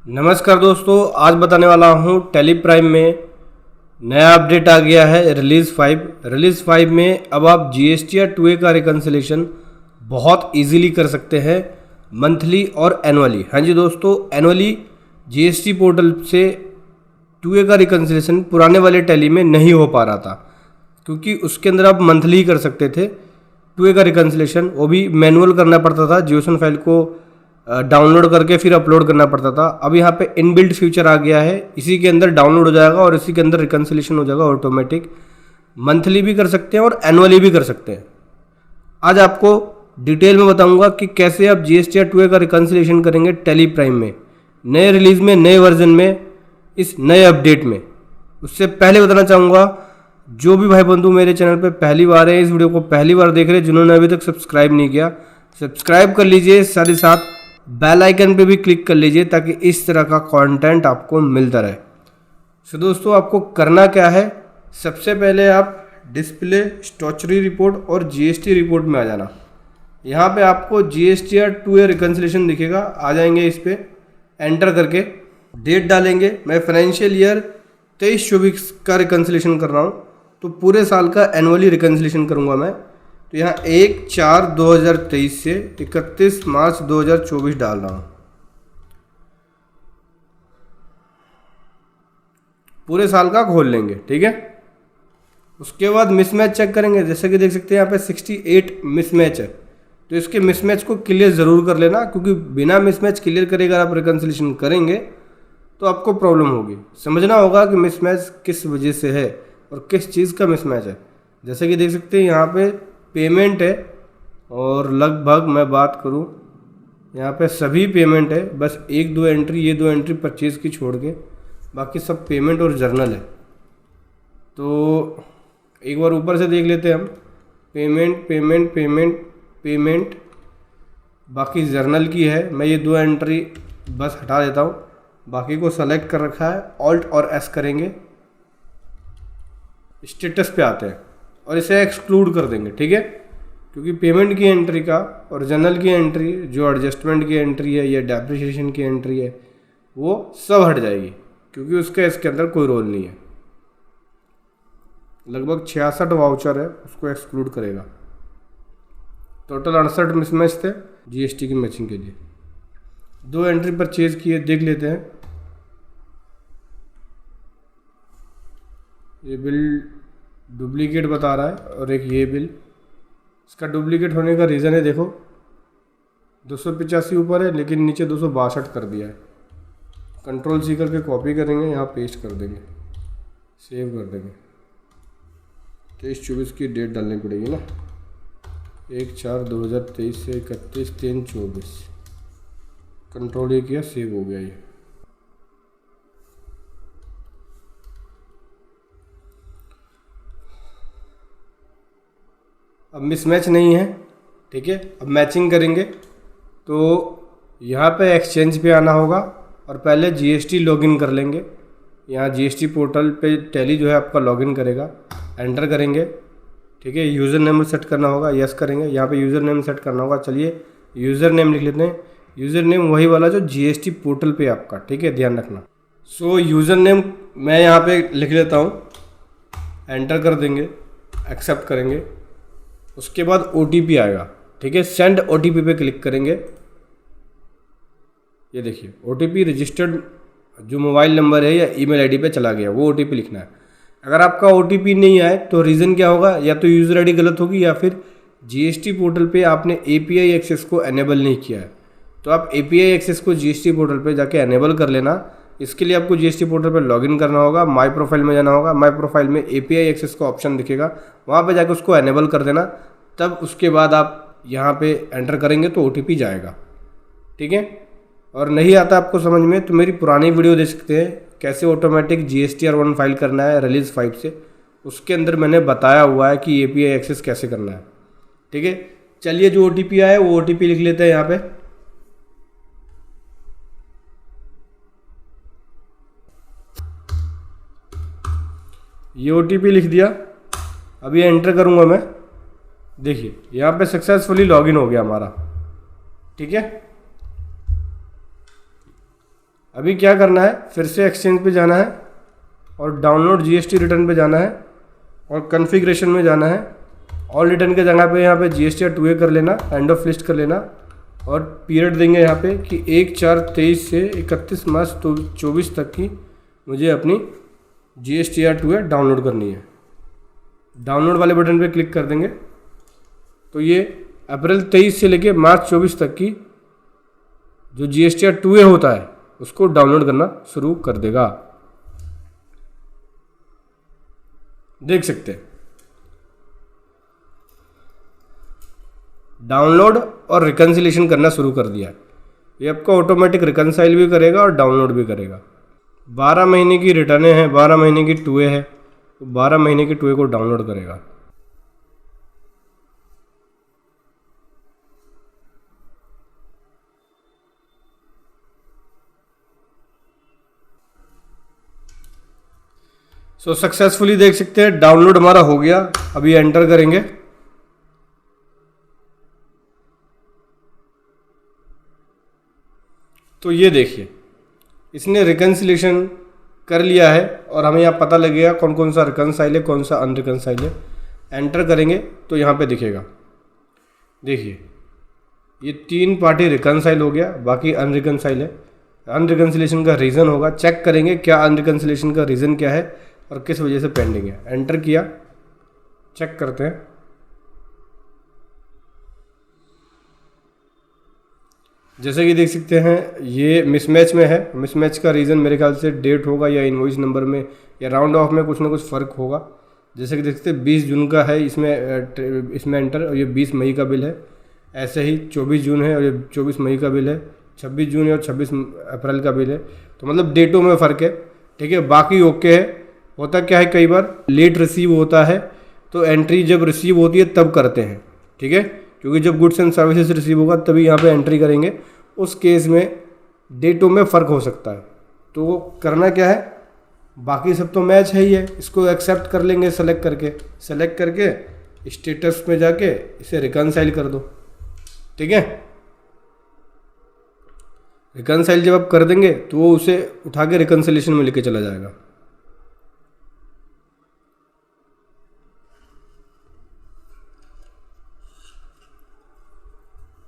नमस्कार दोस्तों, आज बताने वाला हूँ टैली प्राइम में नया अपडेट आ गया है रिलीज़ 5 में अब आप जीएसटी या 2A का रिकन्सिलेशन बहुत इजीली कर सकते हैं, मंथली और एनुअली। हाँ जी दोस्तों, एनुअली जीएसटी पोर्टल से 2A का रिकन्सिलेशन पुराने वाले टैली में नहीं हो पा रहा था, क्योंकि उसके अंदर आप मंथली ही कर सकते थे 2A का रिकन्सिलेशन। वो भी मैनुअल करना पड़ता था, जीओसन फाइल को डाउनलोड करके फिर अपलोड करना पड़ता था। अब यहाँ पे इनबिल्ट फीचर आ गया है, इसी के अंदर डाउनलोड हो जाएगा और इसी के अंदर रिकन्सिलेशन हो जाएगा ऑटोमेटिक। मंथली भी कर सकते हैं और एनुअली भी कर सकते हैं। आज आपको डिटेल में बताऊंगा कि कैसे आप जीएसटी या 2A का रिकन्सिलेशन करेंगे टैली प्राइम में, नए रिलीज में, नए वर्जन में, इस नए अपडेट में। उससे पहले बताना चाहूँगा, जो भी भाई बंधु मेरे चैनल पर पहली बार है, इस वीडियो को पहली बार देख रहे हैं, जिन्होंने अभी तक सब्सक्राइब नहीं किया, सब्सक्राइब कर लीजिए, साथ ही साथ बेल आइकन पे भी क्लिक कर लीजिए ताकि इस तरह का कंटेंट आपको मिलता रहे। सो दोस्तों, आपको करना क्या है, सबसे पहले आप डिस्प्ले, स्टैट्यूटरी रिपोर्ट और जीएसटी रिपोर्ट में आ जाना। यहाँ पे आपको जीएसटी या 2A रिकन्सिलेशन दिखेगा, आ जाएंगे इस पे, एंटर करके डेट डालेंगे। मैं फाइनेंशियल ईयर 23-24 का रिकन्सिलेशन कर रहा हूँ, तो पूरे साल का एनुअली रिकन्सिलेशन करूँगा मैं। तो यहाँ 1/4/2023 से 31 मार्च 2024 डाल रहा हूँ। पूरे साल का खोल लेंगे, ठीक है। उसके बाद मिसमैच चेक करेंगे, जैसे कि देख सकते हैं यहाँ पे 68 मिसमैच है, तो इसके मिसमैच को क्लियर ज़रूर कर लेना, क्योंकि बिना मिसमैच क्लियर करे अगर आप रिकन्सिलेशन करेंगे तो आपको प्रॉब्लम होगी। समझना होगा कि मिसमैच किस वजह से है और किस चीज़ का मिसमैच है। जैसे कि देख सकते हैं यहाँ पे पेमेंट है, और लगभग मैं बात करूं, यहाँ पे सभी पेमेंट है, बस 1-2 एंट्री, ये 2 एंट्री परचेज़ की छोड़ के बाकी सब पेमेंट और जर्नल है। तो एक बार ऊपर से देख लेते हैं हम, पेमेंट पेमेंट पेमेंट पेमेंट, बाकी जर्नल की है। मैं ये 2 एंट्री बस हटा देता हूँ, बाकी को सेलेक्ट कर रखा है, ऑल्ट और एस करेंगे, स्टेटस पे आते हैं और इसे एक्सक्लूड कर देंगे, ठीक है। क्योंकि पेमेंट की एंट्री का और जनरल की एंट्री, जो एडजस्टमेंट की एंट्री है या डेप्रिसिएशन की एंट्री है, वो सब हट जाएगी, क्योंकि उसका इसके अंदर कोई रोल नहीं है। लगभग 66 वाउचर है, उसको एक्सक्लूड करेगा। टोटल 68 मिसमैच थे जीएसटी की मैचिंग के लिए। 2 एंट्री परचेज किए, देख लेते हैं। ये बिल डुप्लीकेट बता रहा है, और एक ये बिल, इसका डुप्लीकेट होने का रीज़न है, देखो 285 ऊपर है लेकिन नीचे 262 कर दिया है। कंट्रोल C करके कॉपी करेंगे, यहाँ पेस्ट कर देंगे, सेव कर देंगे। 23-24 की डेट डालनी पड़ेगी ना, 1/4/2023 से 31/3/24। कंट्रोल A किया, सेव हो गया ये। अब मिसमैच नहीं है, ठीक है। अब मैचिंग करेंगे, तो यहाँ पे एक्सचेंज पे आना होगा और पहले जीएसटी लॉगिन कर लेंगे। यहाँ जीएसटी पोर्टल पे टैली जो है आपका लॉगिन करेगा, एंटर करेंगे, ठीक है। यूज़र नेम सेट करना होगा, यस करेंगे। यहाँ पे यूज़र नेम सेट करना होगा, चलिए यूज़र नेम लिख लेते हैं। यूज़र नेम वही वाला जो जीएसटी पोर्टल पे आपका, ठीक है, ध्यान रखना। सो यूज़र नेम मैं यहाँ पे लिख लेता हूँ, एंटर कर देंगे, एक्सेप्ट करेंगे। उसके बाद OTP आएगा, ठीक है, सेंड OTP पे क्लिक करेंगे। ये देखिए OTP रजिस्टर्ड जो मोबाइल नंबर है या ईमेल आईडी पे चला गया, वो OTP लिखना है। अगर आपका OTP नहीं आए तो रीज़न क्या होगा, या तो यूज़र आईडी गलत होगी या फिर जीएसटी पोर्टल पे आपने API एक्सेस को एनेबल नहीं किया है। तो आप API एक्सेस को जीएसटी पोर्टल पे जाके एनेबल कर लेना। इसके लिए आपको जीएसटी पोर्टल पे लॉगिन करना होगा, माई प्रोफाइल में जाना होगा। माई प्रोफाइल में API एक्सेस का ऑप्शन दिखेगा, वहाँ पे जाके उसको एनेबल कर देना। तब उसके बाद आप यहाँ पे एंटर करेंगे तो OTP जाएगा, ठीक है। और नहीं आता आपको समझ में तो मेरी पुरानी वीडियो देख सकते हैं, कैसे ऑटोमेटिक GSTR1 फाइल करना है रिलीज़ 5 से। उसके अंदर मैंने बताया हुआ है कि API एक्सेस कैसे करना है, ठीक है। चलिए जो OTP आया वो OTP लिख लेते हैं यहाँ पे। ये OTP लिख दिया, अभी एंटर करूँगा मैं। देखिए यहाँ पे सक्सेसफुली लॉगिन हो गया हमारा, ठीक है। अभी क्या करना है, फिर से एक्सचेंज पे जाना है और डाउनलोड जीएसटी रिटर्न पे जाना है और कॉन्फ़िगरेशन में जाना है। ऑल रिटर्न के जगह पे यहाँ पे जीएसटी 2A कर लेना, एंड ऑफ लिस्ट कर लेना और पीरियड देंगे यहाँ पे कि 1/4/23 से 31 मार्च 24 तक की मुझे अपनी जीएसटी 2A डाउनलोड करनी है। डाउनलोड वाले बटन पे क्लिक कर देंगे तो ये अप्रैल 23 से लेके मार्च 24 तक की जो जीएसटी 2A होता है उसको डाउनलोड करना शुरू कर देगा। देख सकते हैं डाउनलोड और रिकन्सिलेशन करना शुरू कर दिया। ये आपका ऑटोमेटिक रिकन्साइल भी करेगा और डाउनलोड भी करेगा। 12 महीने की रिटर्नें हैं, 12 महीने की 2A है, तो 12 महीने की 2A को डाउनलोड करेगा। सो सक्सेसफुली देख सकते हैं डाउनलोड हमारा हो गया। अभी एंटर करेंगे तो ये देखिए इसने रिकन्सिलेशन कर लिया है और हमें यहाँ पता लगेगा कौन कौन सा रिकन्साइल है, कौन सा अनरिकन्साइल है। एंटर करेंगे तो यहाँ पे दिखेगा, देखिए ये 3 पार्टी रिकन्साइल हो गया, बाकी अनरिकन्साइल है। अनरिकन्सिलेशन का रीज़न होगा, चेक करेंगे क्या अनरिकन्सिलेशन का रीज़न क्या है और किस वजह से पेंडिंग है। एंटर किया, चेक करते हैं। जैसे कि देख सकते हैं ये मिसमैच में है। मिसमैच का रीज़न मेरे ख्याल से डेट होगा या इनवॉइस नंबर में या राउंड ऑफ में कुछ ना कुछ फ़र्क होगा। जैसे कि देख सकते हैं 20 जून का है इसमें एंटर और ये 20 मई का बिल है। ऐसे ही 24 जून है और ये 24 मई का बिल है। 26 जून है और 26 अप्रैल का बिल है। तो मतलब डेटों में फ़र्क है, ठीक है। बाकी ओके है। होता क्या है कई बार लेट रिसीव होता है तो एंट्री जब रिसीव होती है तब करते हैं, ठीक है, क्योंकि जब गुड्स एंड सर्विसेज रिसीव होगा तभी यहाँ पे एंट्री करेंगे। उस केस में डेटों में फ़र्क हो सकता है। तो करना क्या है, बाकी सब तो मैच है ही है, इसको एक्सेप्ट कर लेंगे सेलेक्ट करके स्टेटस में जाके इसे रिकन्साइल कर दो, ठीक है। रिकन्साइल जब आप कर देंगे तो वो उसे उठा के रिकन्सिलेशन में लेके चला जाएगा।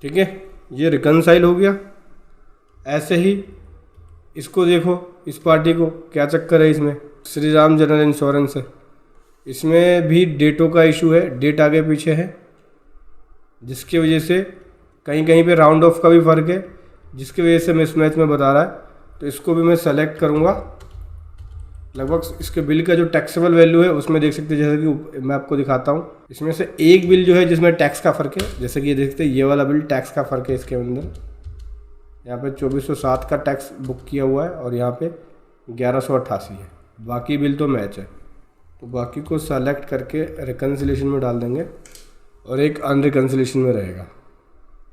ठीक है, ये रिकन्साइल हो गया। ऐसे ही इसको देखो, इस पार्टी को क्या चक्कर है, इसमें श्री राम जनरल इंश्योरेंस है, इसमें भी डेटों का इशू है, डेट आगे पीछे है, जिसकी वजह से कहीं कहीं पे राउंड ऑफ का भी फ़र्क है, जिसकी वजह से मिसमैच में बता रहा है। तो इसको भी मैं सेलेक्ट करूँगा। लगभग इसके बिल का जो टैक्सेबल वैल्यू है उसमें देख सकते हैं, जैसे कि मैं आपको दिखाता हूँ, इसमें से एक बिल जो है जिसमें टैक्स का फ़र्क है, जैसे कि ये देखते हैं ये वाला बिल टैक्स का फ़र्क है। इसके अंदर यहाँ पे 2407 का टैक्स बुक किया हुआ है और यहाँ पे 1188 है। बाकी बिल तो मैच है, तो बाकी को सेलेक्ट करके रिकन्सिलेशन में डाल देंगे और एक अनरिकन्सिलेशन में रहेगा।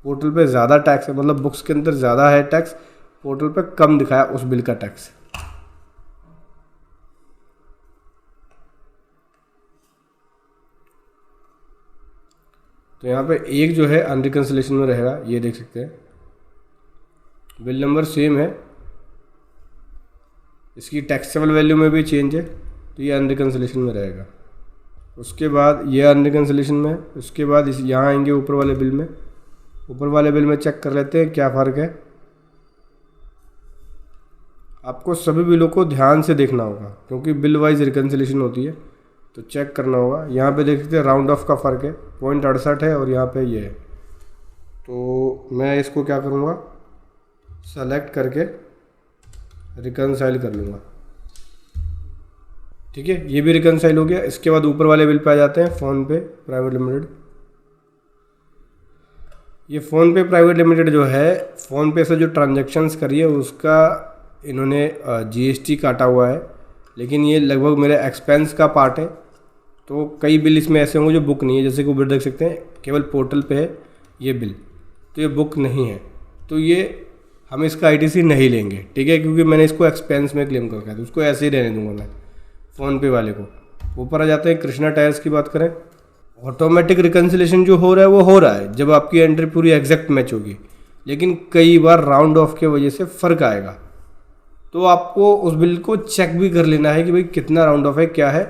पोर्टल पे ज़्यादा टैक्स है, मतलब बुक्स के अंदर ज़्यादा है टैक्स, पोर्टल पे कम दिखाया उस बिल का टैक्स। तो यहाँ पे एक जो है अनरिकन्सिलेशन में रहेगा, ये देख सकते हैं। बिल नंबर सेम है, इसकी टैक्सेबल वैल्यू में भी चेंज है, तो ये अनरिकन्सिलेशन में रहेगा। उसके बाद ये अनरिकन्सिलेशन में, उसके बाद इस यहाँ आएंगे ऊपर वाले बिल में। ऊपर वाले बिल में चेक कर लेते हैं क्या फ़र्क है। आपको सभी बिलों को ध्यान से देखना होगा क्योंकि बिल वाइज रिकन्सिलेशन होती है, तो चेक करना होगा। यहाँ पे देख सकते हैं राउंड ऑफ का फ़र्क है, 0.68 है और यहाँ पे ये है। तो मैं इसको क्या करूँगा, सेलेक्ट करके रिकन्साइल कर लूँगा, ठीक है। ये भी रिकन्साइल हो गया। इसके बाद ऊपर वाले बिल पे आ जाते हैं, फ़ोनपे प्राइवेट लिमिटेड। ये फ़ोनपे प्राइवेट लिमिटेड जो है, फ़ोनपे से जो ट्रांजैक्शंस करी है उसका इन्होंने जीएसटी काटा हुआ है, लेकिन ये लगभग मेरे एक्सपेंस का पार्ट है। तो कई बिल इसमें ऐसे होंगे जो बुक नहीं है, जैसे कि बिल देख सकते हैं केवल पोर्टल पे है ये बिल, तो ये बुक नहीं है, तो ये हम इसका आईटीसी नहीं लेंगे, ठीक है, क्योंकि मैंने इसको एक्सपेंस में क्लेम कर रखा है, तो उसको ऐसे ही रहने दूंगा मैं फ़ोनपे वाले को। ऊपर आ जाते हैं, कृष्णा टायर्स की बात करें, ऑटोमेटिक रिकन्सिलेशन जो हो रहा है वो हो रहा है जब आपकी एंट्री पूरी एग्जैक्ट मैच होगी, लेकिन कई बार राउंड ऑफ के वजह से फ़र्क आएगा। तो आपको उस बिल को चेक भी कर लेना है कि भाई कितना राउंड ऑफ है, क्या है।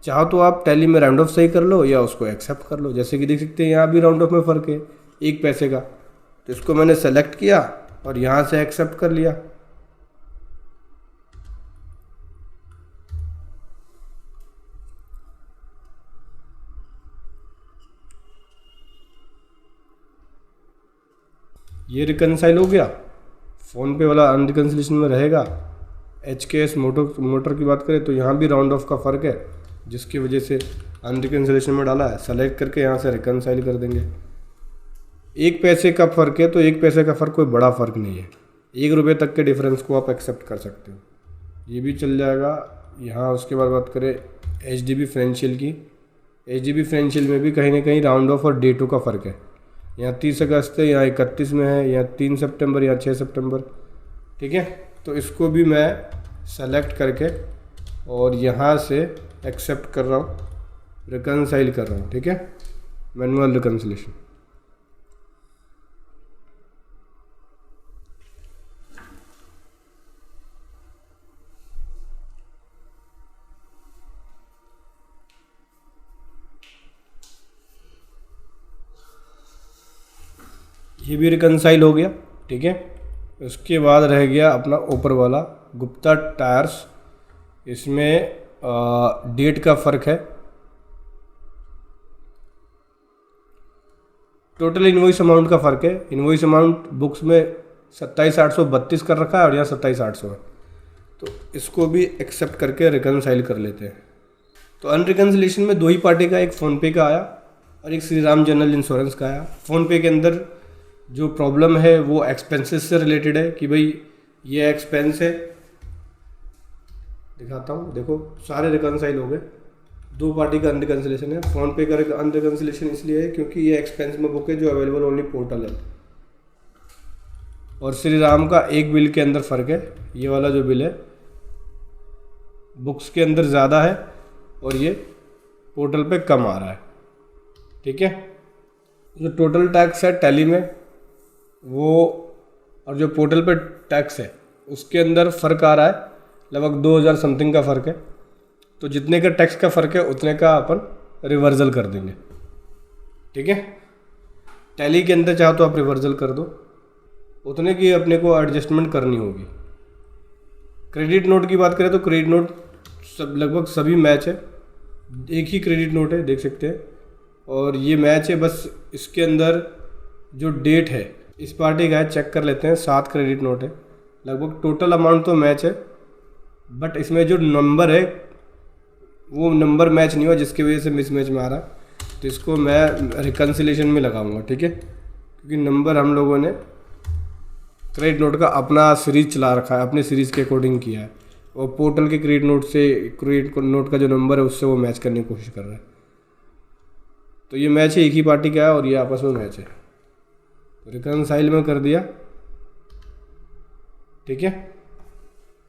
चाहो तो आप टैली में राउंड ऑफ सही कर लो या उसको एक्सेप्ट कर लो। जैसे कि देख सकते हैं यहाँ भी राउंड ऑफ में फ़र्क है 1 पैसे का, तो इसको मैंने सेलेक्ट किया और यहाँ से एक्सेप्ट कर लिया। ये रिकनसाइल हो गया। फ़ोनपे वाला अनरिकन्सिलेशन में रहेगा। HKS मोटर की बात करें तो यहाँ भी राउंड ऑफ का फ़र्क है, जिसकी वजह से अनरिकन्सिलेशन में डाला है। सेलेक्ट करके यहाँ से रिकनसाइल कर देंगे। 1 पैसे का फ़र्क है, तो 1 पैसे का फ़र्क कोई बड़ा फ़र्क नहीं है। 1 रुपये तक के डिफरेंस को आप एक्सेप्ट कर सकते हो, ये भी चल जाएगा। यहाँ उसके बाद बात करें HDB फाइनेंशियल की। HDB फाइनेंशियल में भी कहीं ना कहीं राउंड ऑफ और डेटों का फ़र्क है। यहाँ 30 अगस्त है, यहाँ 31 में है, यहाँ 3 सितंबर, यहाँ 6 सितंबर। ठीक है, तो इसको भी मैं सेलेक्ट करके और यहाँ से एक्सेप्ट कर रहा हूँ, रिकनसाइल कर रहा हूँ। ठीक है, मैनुअल रिकनसिलेशन। ये भी रिकनसाइल हो गया। ठीक है, उसके बाद रह गया अपना ऊपर वाला गुप्ता टायर्स। इसमें डेट का फ़र्क है। टोटल इनवॉइस अमाउंट का फ़र्क है। इनवॉइस अमाउंट बुक्स में 27,832 कर रखा है और यहाँ 27,800 है, तो इसको भी एक्सेप्ट करके रिकनसाइल कर लेते हैं। तो अनरिकन्सिलेशन में 2 ही पार्टी का, एक फ़ोनपे का आया और एक श्री राम जनरल इंश्योरेंस का आया। फ़ोनपे के अंदर जो प्रॉब्लम है वो एक्सपेंसेस से रिलेटेड है कि भाई ये एक्सपेंस है। दिखाता हूँ, देखो सारे रिकनसाइल हो गए। 2 पार्टी का अनरिकन्सिलेशन है। फ़ोनपे का अनरिकन्सिलेशन इसलिए है क्योंकि ये एक्सपेंस में बुक है जो अवेलेबल ओनली पोर्टल है। और श्री राम का एक बिल के अंदर फ़र्क है। ये वाला जो बिल है बुक्स के अंदर ज़्यादा है और ये पोर्टल पे कम आ रहा है। ठीक है, जो टोटल टैक्स है टैली में वो और जो पोर्टल पे टैक्स है उसके अंदर फ़र्क आ रहा है, लगभग 2000 समथिंग का फ़र्क है। तो जितने का टैक्स का फ़र्क है उतने का अपन रिवर्सल कर देंगे। ठीक है, टैली के अंदर चाहो तो आप रिवर्सल कर दो, उतने की अपने को एडजस्टमेंट करनी होगी। क्रेडिट नोट की बात करें तो क्रेडिट नोट लगभग सभी मैच है। एक ही क्रेडिट नोट है, देख सकते हैं, और ये मैच है। बस इसके अंदर जो डेट है इस पार्टी का है, चेक कर लेते हैं। 7 क्रेडिट नोट है, लगभग टोटल अमाउंट तो मैच है, बट इसमें जो नंबर है वो नंबर मैच नहीं हुआ, जिसकी वजह से मिसमैच में आ रहा है। तो इसको मैं रिकन्सिलेशन में लगाऊंगा। ठीक है, क्योंकि नंबर हम लोगों ने क्रेडिट नोट का अपना सीरीज चला रखा है, अपने सीरीज़ के अकॉर्डिंग किया है, और पोर्टल के क्रेडिट नोट से क्रेडिट नोट का जो नंबर है उससे वो मैच करने की कोशिश कर रहा है। तो ये मैच है, एक ही पार्टी का है और ये आपस में मैच है। रिकनसाइल में कर दिया। ठीक है,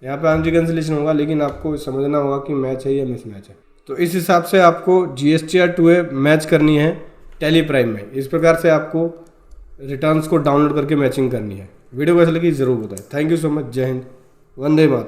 यहाँ पे अनरिकन्सिलेशन होगा, लेकिन आपको समझना होगा कि मैच है या मिसमैच है। तो इस हिसाब से आपको GSTR 2A मैच करनी है टैली प्राइम में। इस प्रकार से आपको रिटर्न्स को डाउनलोड करके मैचिंग करनी है। वीडियो कैसे लगी ज़रूर बताएं। Thank you so much. जय हिंद, वंदे मातरम।